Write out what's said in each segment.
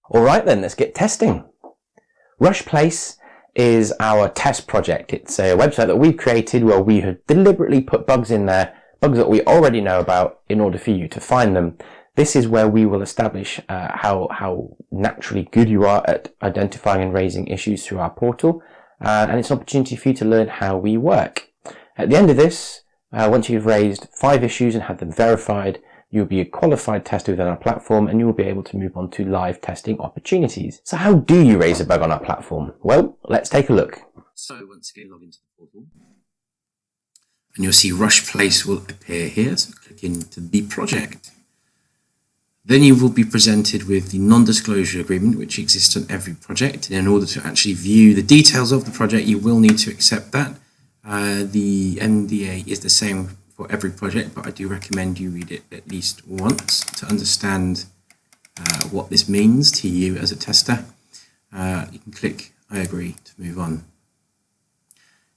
Alright then, let's get testing. Rushplace is our test project. It's a website that we've created where we have deliberately put bugs in there, bugs that we already know about, in order for you to find them. This is where we will establish how naturally good you are at identifying and raising issues through our portal, and it's an opportunity for you to learn how we work. At the end of this, once you've raised 5 issues and had them verified, you'll be a qualified tester within our platform and you will be able to move on to live testing opportunities. So how do you raise a bug on our platform? Well, let's take a look. So once again, log into the portal and you'll see Rushplace will appear here. So click into the project. Then you will be presented with the non-disclosure agreement, which exists on every project. And in order to actually view the details of the project, you will need to accept that. The NDA is the same for every project, but I do recommend you read it at least once to understand what this means to you as a tester. You can click I agree to move on.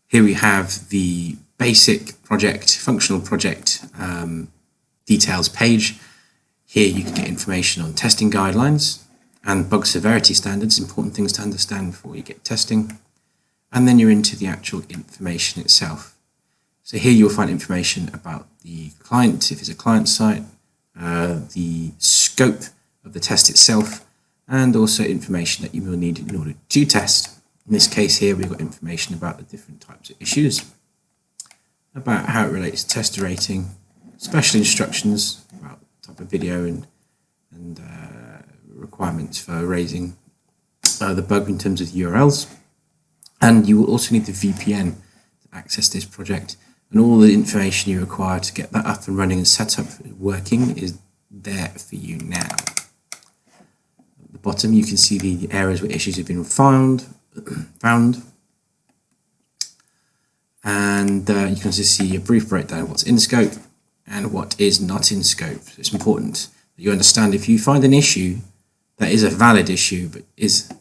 Here we have the basic project, functional project details page. Here you can get information on testing guidelines and bug severity standards, important things to understand before you get testing. And then you're into the actual information itself. So here you'll find information about the client, if it's a client site, the scope of the test itself, and also information that you will need in order to test. In this case here, we've got information about the different types of issues, about how it relates to tester rating, special instructions about the type of video and requirements for raising the bug in terms of URLs. And you will also need the VPN to access this project. And all the information you require to get that up and running and set up working is there for you now. At the bottom, you can see the areas where issues have been found. And you can also see a brief breakdown of what's in scope and what is not in scope. So it's important that you understand if you find an issue that is a valid issue but is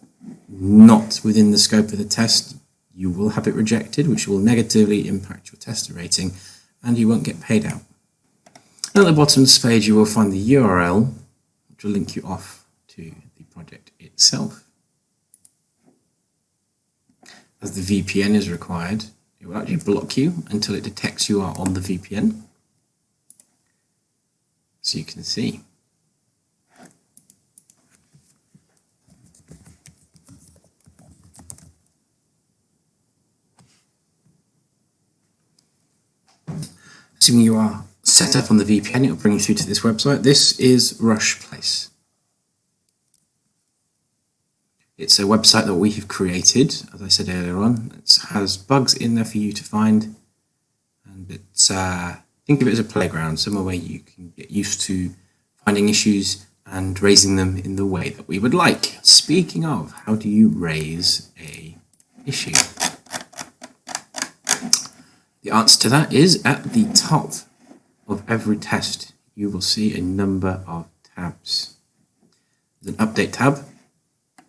not within the scope of the test, you will have it rejected, which will negatively impact your tester rating, and you won't get paid out. And at the bottom of this page, you will find the URL, which will link you off to the project itself. As the VPN is required, it will actually block you until it detects you are on the VPN. So you can see. Assuming you are set up on the VPN, it will bring you through to this website. This is Rushplace. It's a website that we have created, as I said earlier on. It has bugs in there for you to find, and it's think of it as a playground, somewhere where you can get used to finding issues and raising them in the way that we would like. Speaking of, how do you raise a issue? The answer to that is at the top of every test, you will see a number of tabs. There's an update tab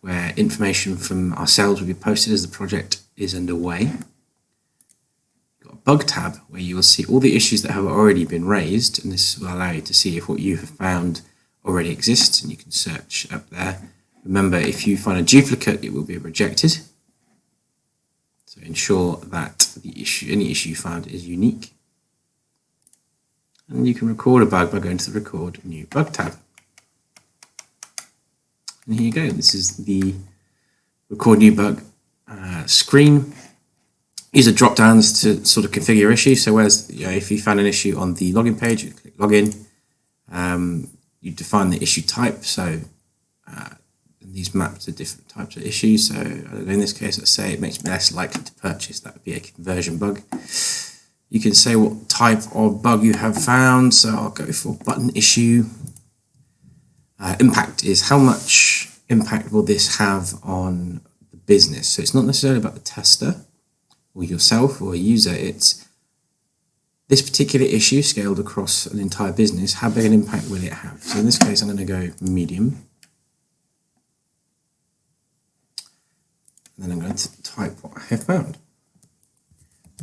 where information from ourselves will be posted as the project is underway. You've got a bug tab where you will see all the issues that have already been raised, and this will allow you to see if what you have found already exists, and you can search up there. Remember, if you find a duplicate, it will be rejected. So ensure that any issue you found is unique. And you can record a bug by going to the Record New Bug tab. And here you go. This is the Record New Bug screen. Use the drop downs to sort of configure your issue. So whereas if you found an issue on the login page, you click Login. You define the issue type. So these map to different types of issues. So in this case, let's say it makes me less likely to purchase. That would be a conversion bug. You can say what type of bug you have found. So I'll go for button issue. Impact is how much impact will this have on the business. So it's not necessarily about the tester or yourself or a user. It's this particular issue scaled across an entire business. How big an impact will it have? So in this case, I'm going to go medium. And then I'm going to type what I have found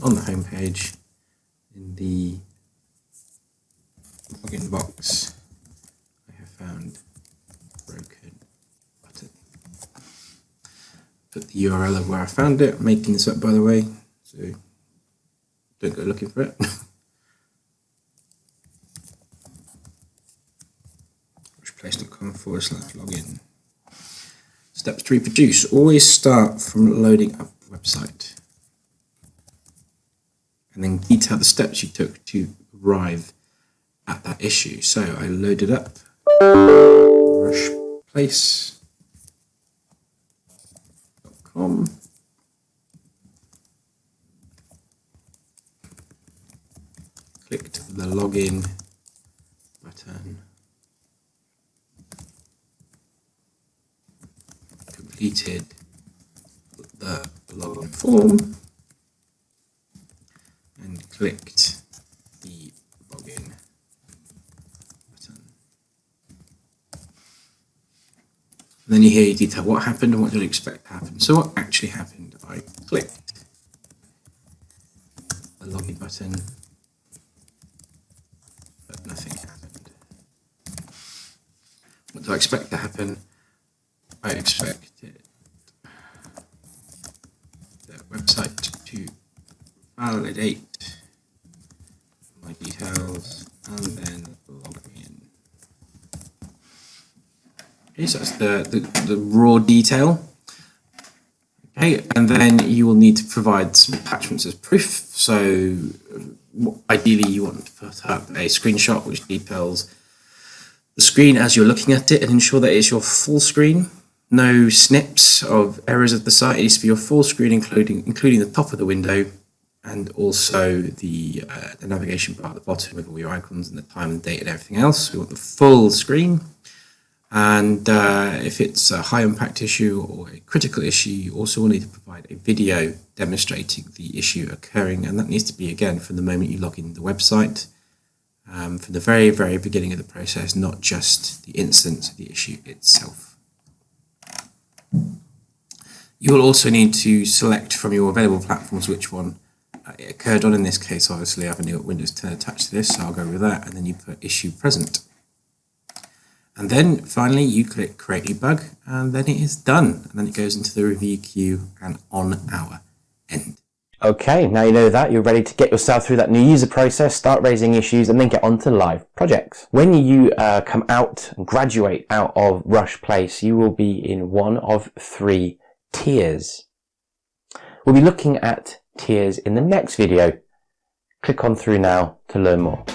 on the home page in the login box, I have found broken button. Put the URL of where I found it. I'm making this up, by the way, so don't go looking for it. rushplace.com/login. Steps to reproduce. Always start from loading up the website and then detail the steps you took to arrive at that issue. So I loaded up rushplace.com. Clicked the login button. Completed the login form and clicked the login button. And then you hear you detail what happened and what you'd expect to happen. So what actually happened? I clicked the login button, but nothing happened. What do I expect to happen? I expected the website to validate my details and then log me in. Okay, so that's the raw detail. Okay, and then you will need to provide some attachments as proof. So ideally you want to put up a screenshot which details the screen as you're looking at it and ensure that it's your full screen. No snips of errors of the site. It needs to be your full screen, including the top of the window and also the navigation bar at the bottom with all your icons and the time and date and everything else. We want the full screen. And if it's a high impact issue or a critical issue, you also will need to provide a video demonstrating the issue occurring. And that needs to be, again, from the moment you log in the website, from the very, very beginning of the process, not just the instance of the issue itself. You will also need to select from your available platforms which one it occurred on. In this case, obviously, I've only got Windows 10 attached to this, so I'll go with that. And then you put issue present. And then finally, you click create new bug, and then it is done. And then it goes into the review queue and on our end. Okay, now you know that, you're ready to get yourself through that new user process, start raising issues, and then get on to live projects. When you come out and graduate out of Rush Place, you will be in one of 3 tiers. We'll be looking at tiers in the next video. Click on through now to learn more.